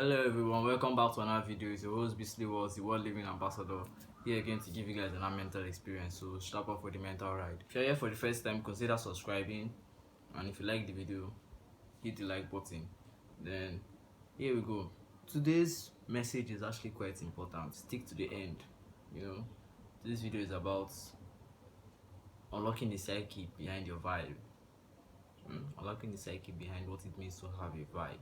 Hello everyone, welcome back to another video. It's your host Beasley was the World Living Ambassador, here again to give you guys an mental experience, so strap up for the mental ride. If you're here for the first time, consider subscribing, and if you like the video, hit the like button. Then here we go. Today's message is actually quite important. Stick to the end. This video is about unlocking the psyche behind your vibe. Unlocking the psyche behind what it means to have a vibe.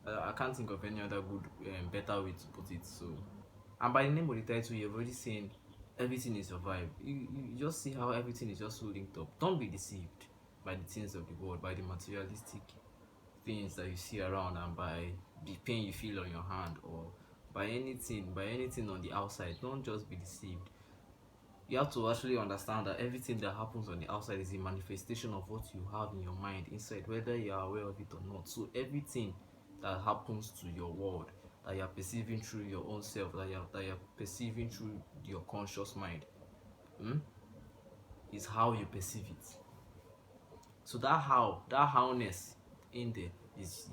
I can't think of any other good, better way to put it. So, and by the name of the title, you've already seen everything is your vibe. You just see how everything is just so linked up. Don't be deceived by the things of the world, by the materialistic things that you see around, and by the pain you feel on your hand, or by anything on the outside. Don't just be deceived. You have to actually understand that everything that happens on the outside is a manifestation of what you have in your mind inside, whether you are aware of it or not. So everything that happens to your world, that you are perceiving through your own self, that you're perceiving through your conscious mind, is how you perceive it. So that howness in there is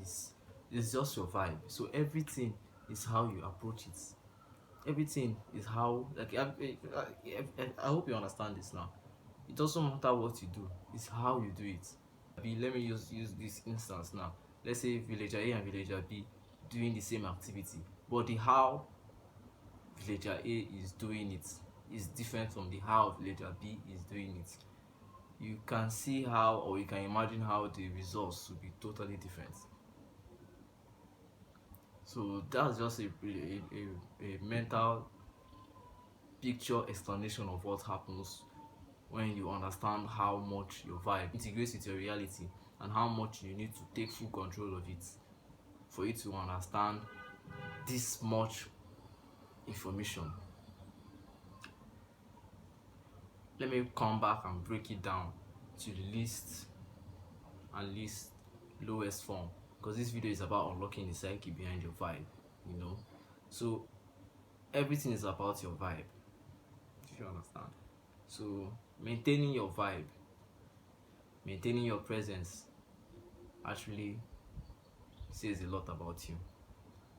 just your vibe. So everything is how you approach it. Everything is how, like, I hope you understand this now. It doesn't matter what you do, it's how you do it. Let me use this instance now. Let's say villager A and villager B doing the same activity, but the how villager A is doing it is different from the how villager B is doing it. You can see how, or you can imagine how the results will be totally different. So that's just a mental picture explanation of what happens when you understand how much your vibe integrates with your reality, and how much you need to take full control of it for you to understand this much information. Let me come back and break it down to the least lowest form, because this video is about unlocking the psyche behind your vibe. So everything is about your vibe, if you understand. So maintaining your vibe, maintaining your presence actually says a lot about you.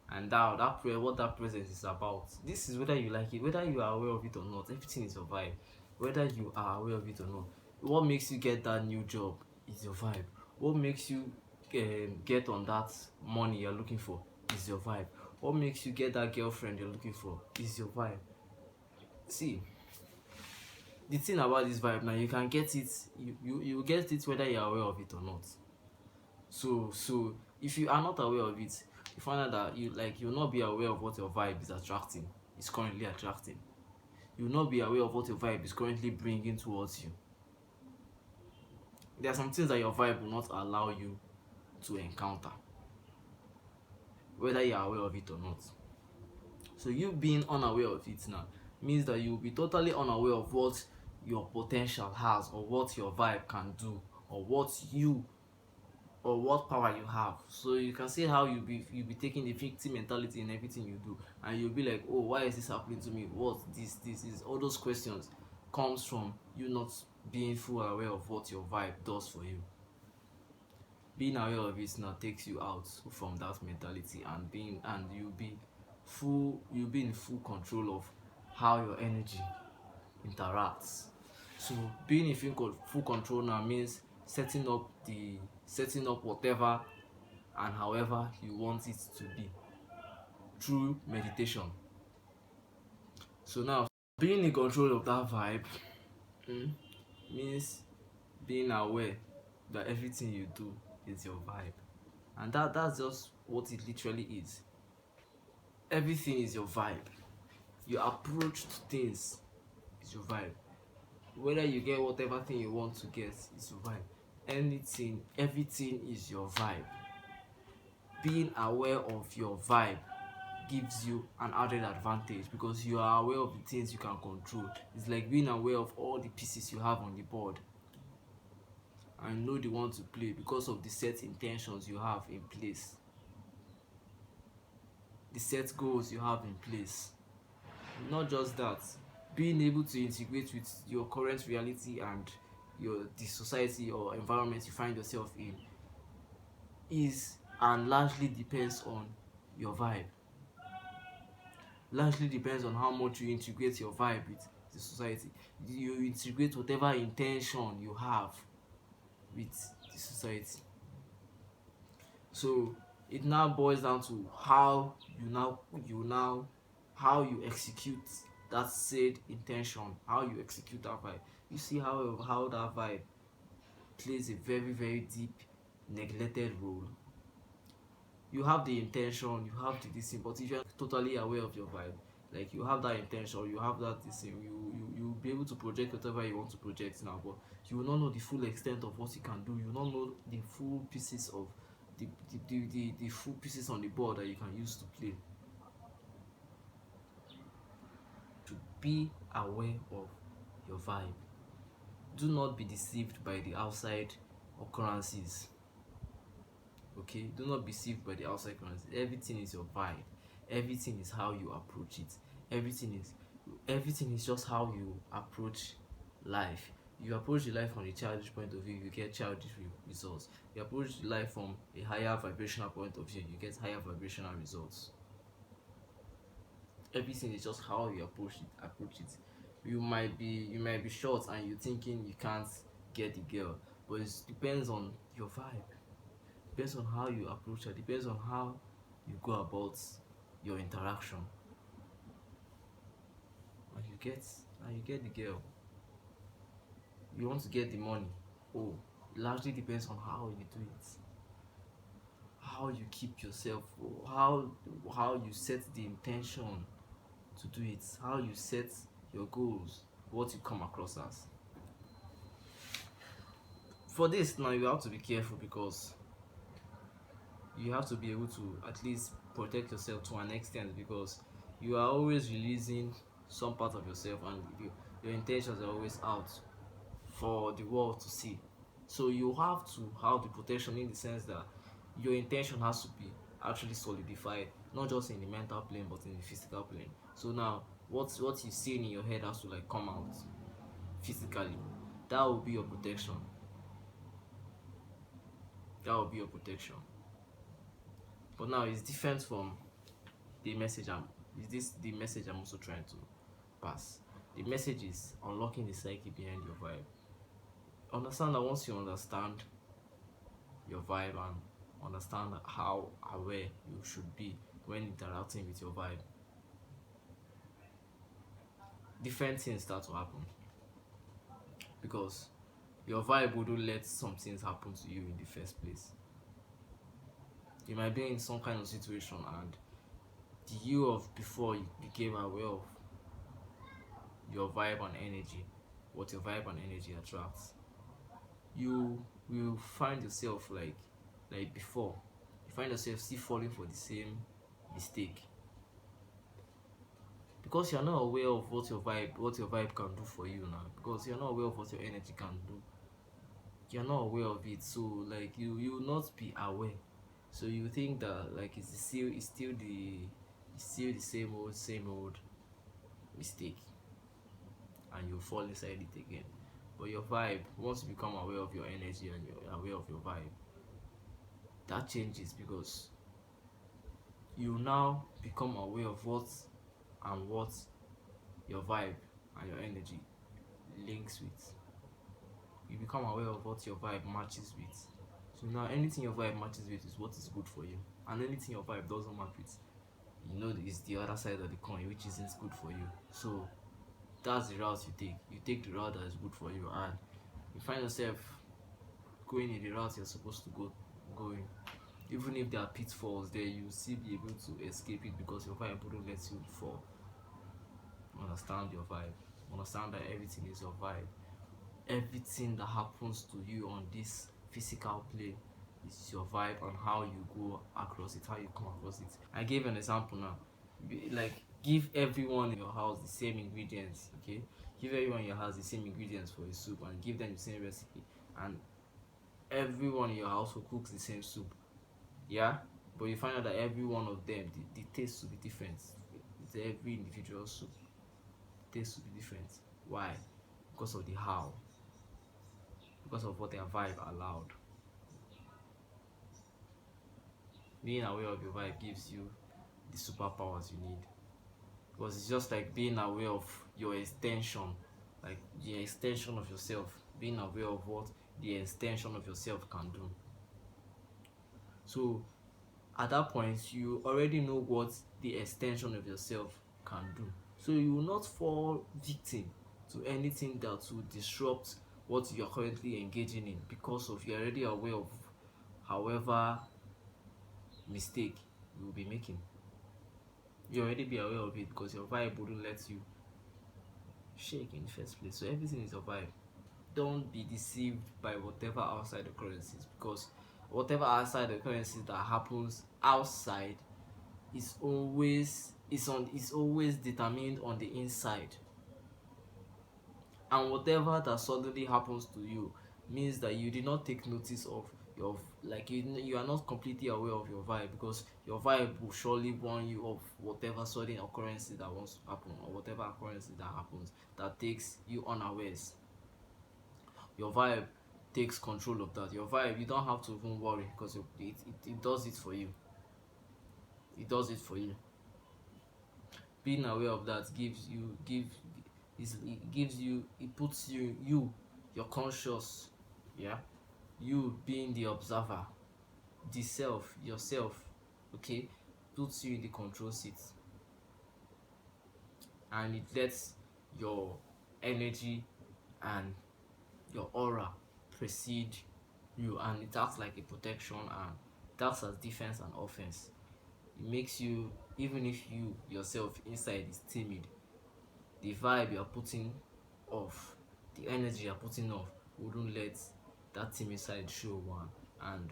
And what that presence is about, this is whether you like it, whether you are aware of it or not. Everything is your vibe, whether you are aware of it or not. What makes you get that new job is your vibe. What makes you get on that money you're looking for is your vibe. What makes you get that girlfriend you're looking for is your vibe. See, the thing about this vibe now, you can get it, you get it whether you're aware of it or not. So if you are not aware of it, you find out that you'll not be aware of what your vibe is attracting, is currently attracting. You'll not be aware of what your vibe is currently bringing towards you. There are some things that your vibe will not allow you to encounter, whether you're aware of it or not. So you being unaware of it now means that you'll be totally unaware of what your potential has, or what your vibe can do, or what power you have. So you can see how you'll be taking the victim mentality in everything you do, and you'll be like, oh, why is this happening to me? What this is? All those questions comes from you not being fully aware of what your vibe does for you. Being aware of it now takes you out from that mentality, and you'll be in full control of how your energy interacts. So being in full control now means setting up whatever and however you want it to be through meditation. So now, being in control of that vibe means being aware that everything you do is your vibe, and that's just what it literally is. Everything is your vibe. Your approach to things is your vibe. Whether you get whatever thing you want to get is your vibe. Everything is your vibe. Being aware of your vibe gives you an added advantage, because you are aware of the things you can control. It's like being aware of all the pieces you have on the board, and know the one to play because of the set intentions you have in place, the set goals you have in place. Not just that, being able to integrate with your current reality and the society or environment you find yourself in is and largely depends on your vibe. Largely depends on how much you integrate your vibe with the society. You integrate whatever intention you have with the society. So it now boils down to how you execute that said intention, how you execute that vibe. You see how that vibe plays a very very deep neglected role. You have the intention, you have the this thing, but if you're totally aware of your vibe, like you have that intention, you have that this thing, you'll be able to project whatever you want to project now, but you will not know the full extent of what you can do. You will not know the full pieces of the full pieces on the board that you can use to play. To be aware of your vibe. Do not be deceived by the outside occurrences. Okay, do not be deceived by the outside occurrences. Everything is your vibe. Everything is how you approach it. Everything is just how you approach life. You approach the life from a childish point of view, you get childish results. You approach life from a higher vibrational point of view, you get higher vibrational results. Everything is just how you approach it. You might be short and you're thinking you can't get the girl, but it depends on your vibe. Depends on how you approach her, depends on how you go about your interaction. And you get the girl. You want to get the money. Oh, it largely depends on how you do it. How you keep yourself, how you set the intention to do it, how you set your goals, what you come across as. For this now you have to be careful because you have to be able to at least protect yourself to an extent, because you are always releasing some part of yourself, and your intentions are always out for the world to see. So you have to have the protection in the sense that your intention has to be actually solidified, not just in the mental plane but in the physical plane. So now what you see in your head has to like come out physically. That will be your protection. That will be your protection. But now it's different from the message the message I'm also trying to pass. The message is unlocking the psyche behind your vibe. Understand that once you understand your vibe and understand how aware you should be when interacting with your vibe, different things start to happen, because your vibe wouldn't let some things happen to you in the first place. You might be in some kind of situation and the you of before you became aware of your vibe and energy, what your vibe and energy attracts. You will find yourself like before. You find yourself still falling for the same mistake, because you're not aware of what your vibe can do for you now, because you're not aware of what your energy can do. You're not aware of it, so like you will not be aware. So you think that like it's still the same old mistake, and you fall inside it again. But your vibe, once you become aware of your energy and you're aware of your vibe, that changes, because you now become aware of what your vibe and your energy links with. You become aware of what your vibe matches with. So now anything your vibe matches with is what is good for you, and anything your vibe doesn't match with, it's the other side of the coin, which isn't good for you. So that's the route you take. You take the route that is good for you, and you find yourself going in the route you're supposed to going. Even if there are pitfalls there, you will still be able to escape it, because your vibe wouldn't let you fall. Understand your vibe. Understand that everything is your vibe. Everything that happens to you on this physical plane is your vibe, and how you go across it, how you come across it. I gave an example now. Like, give everyone in your house the same ingredients, okay? Give everyone in your house the same ingredients for a soup, and give them the same recipe, and everyone in your household cooks the same soup, yeah? But you find out that every one of them, the taste will be different. It's every individual soup. The taste will be different. Why? Because of the how. Because of what their vibe allowed. Being aware of your vibe gives you the superpowers you need, because it's just like being aware of your extension, like the extension of yourself, being aware of what the extension of yourself can do. So at that point, you already know what the extension of yourself can do. So you will not fall victim to anything that will disrupt what you are currently engaging in, because of you're already aware of however mistake you will be making. You already be aware of it because your vibe wouldn't let you shake in the first place. So everything is your vibe. Don't be deceived by whatever outside occurrences, because whatever outside occurrences that happens outside is always determined on the inside. And whatever that suddenly happens to you means that you did not take notice of your, like, you are not completely aware of your vibe, because your vibe will surely warn you of whatever sudden occurrences that wants to happen, or whatever occurrences that happens that takes you unawares. Your vibe takes control of that. Your vibe, you don't have to even worry, because it does it for you. It does it for you. Being aware of that it puts your conscious, yeah, you being the observer, the self, yourself, okay, puts you in the control seat, and it lets your energy and your aura precede you, and it acts like a protection, and it acts as defense and offense. It makes you, even if you yourself inside is timid, the vibe you're putting off, the energy you're putting off wouldn't let that timid side show, one, and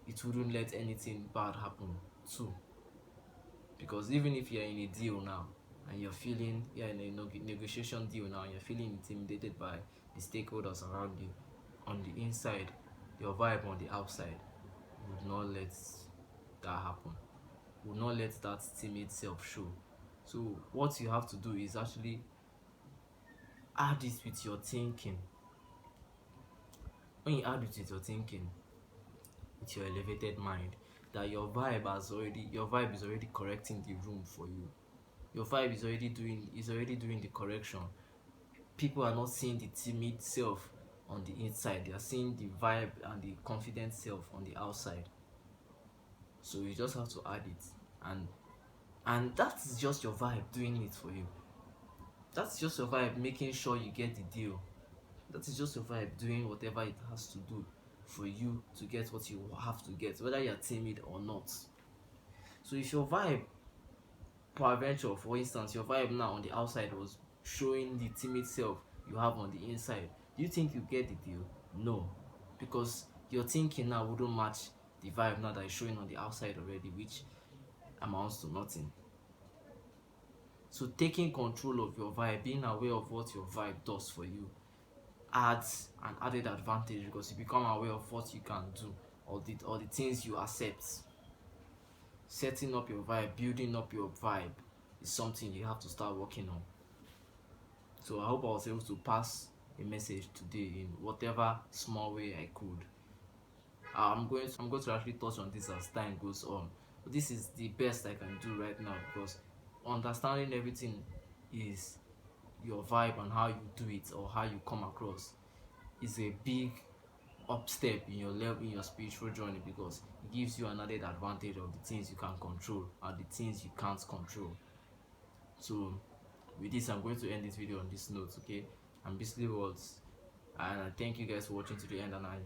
it wouldn't let anything bad happen too. Because even if you're in a deal now and you're in a negotiation deal now and you're feeling intimidated by the stakeholders around you, on the inside, your vibe on the outside would not let that happen, would not let that timid self show. So what you have to do is actually add it with your thinking. When you add it with your thinking, with your elevated mind, that your vibe is already correcting the room for you. Your vibe is already doing the correction. People are not seeing the timid self on the inside, they are seeing the vibe and the confident self on the outside. So you just have to add it, and that is just your vibe doing it for you. That's just your vibe making sure you get the deal. That is just your vibe doing whatever it has to do for you to get what you have to get, whether you're timid or not. So if your vibe, peradventure, for instance, your vibe now on the outside was showing the timid self you have on the inside, do you think you get the deal? No, because your thinking now wouldn't match the vibe now that is showing on the outside already, which amounts to nothing. So taking control of your vibe, being aware of what your vibe does for you, adds an added advantage, because you become aware of what you can do, or the things you accept. Setting up your vibe, building up your vibe is something you have to start working on. So I hope I was able to pass a message today in whatever small way I could. I'm going to actually touch on this as time goes on. But this is the best I can do right now, because understanding everything is your vibe and how you do it or how you come across is a big up step in your spiritual journey, because it gives you an added advantage of the things you can control and the things you can't control. So with this, I'm going to end this video on this note, okay? I'm Beasley Words, and I thank you guys for watching to the end, and I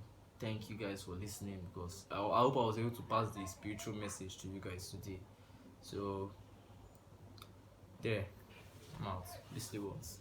thank you guys for listening, because I hope I was able to pass the spiritual message to you guys today. So there, I'm out. Beasley Words.